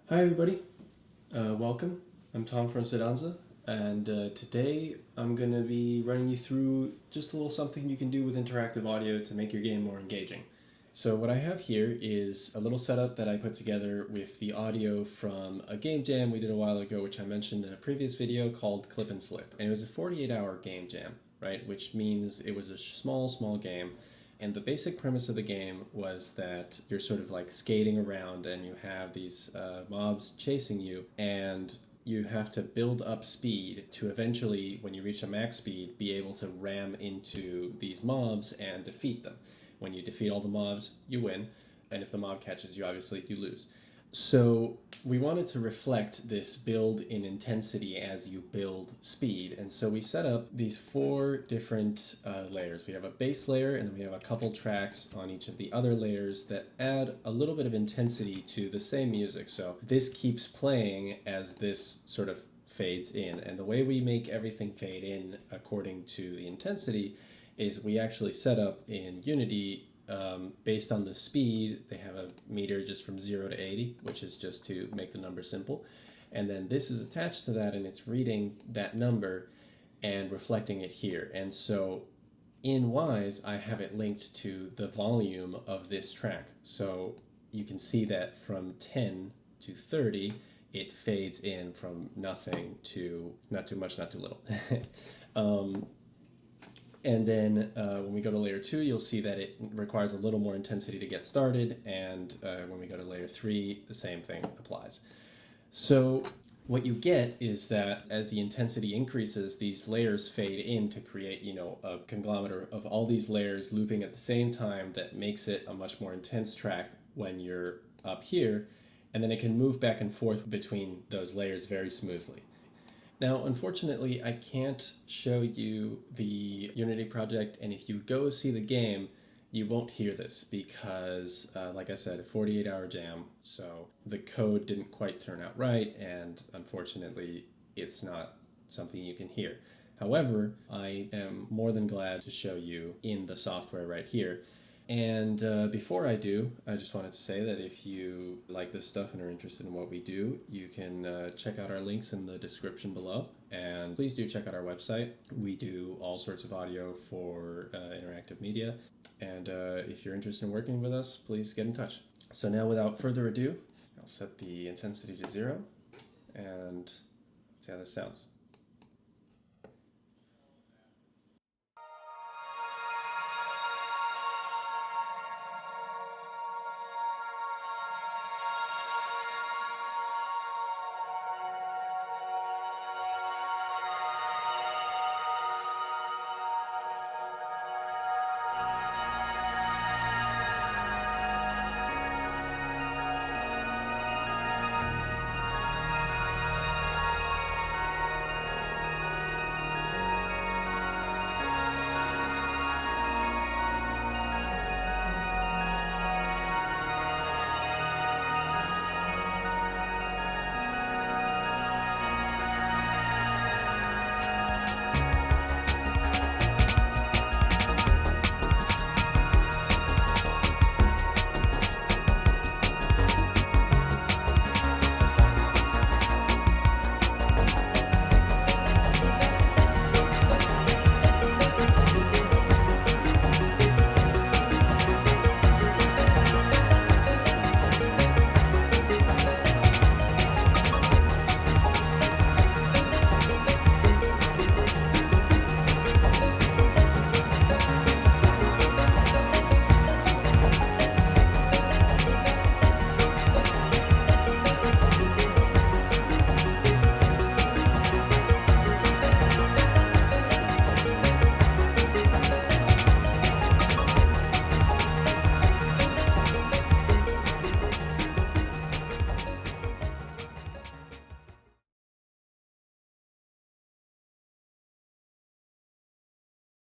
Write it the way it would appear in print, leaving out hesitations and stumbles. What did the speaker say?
Hi everybody, welcome. I'm Tom from Spedanza, and today I'm going to be running you through just a little something you can do with interactive audio to make your game more engaging. So what I have here is a little setup that I put together with the audio from a game jam we did a while ago, which I mentioned in a previous video, called Clip and Slip. And it was a 48-hour game jam, right? Which means it was a small game. And the basic premise of the game was that you're sort of like skating around and you have these mobs chasing you, and you have to build up speed to eventually, when you reach a max speed, be able to ram into these mobs and defeat them. When you defeat all the mobs, you win, and if the mob catches you, obviously you lose. So we wanted to reflect this build in intensity as you build speed, and so we set up these four different layers. We have a base layer, and then we have a couple tracks on each of the other layers that add a little bit of intensity to the same music. So this keeps playing as this sort of fades in, and the way we make everything fade in according to the intensity is we actually set up in Unity, based on the speed. They have a meter just from 0 to 80, which is just to make the number simple. And then this is attached to that, and it's reading that number and reflecting it here. And so in Wise, I have it linked to the volume of this track. So you can see that from 10 to 30, it fades in from nothing to not too much, not too little. And then when we go to layer 2, you'll see that it requires a little more intensity to get started, and when we go to layer 3, the same thing applies. So what you get is that as the intensity increases, these layers fade in to create, a conglomerate of all these layers looping at the same time that makes it a much more intense track when you're up here, and then it can move back and forth between those layers very smoothly. Now, unfortunately, I can't show you the Unity project, and if you go see the game, you won't hear this because, like I said, a 48-hour jam, so the code didn't quite turn out right, and unfortunately, it's not something you can hear. However, I am more than glad to show you in the software right here. And before I do, I just wanted to say that if you like this stuff and are interested in what we do, you can check out our links in the description below. And please do check out our website. We do all sorts of audio for interactive media. And if you're interested in working with us, please get in touch. So now, without further ado, I'll set the intensity to 0 and see how this sounds.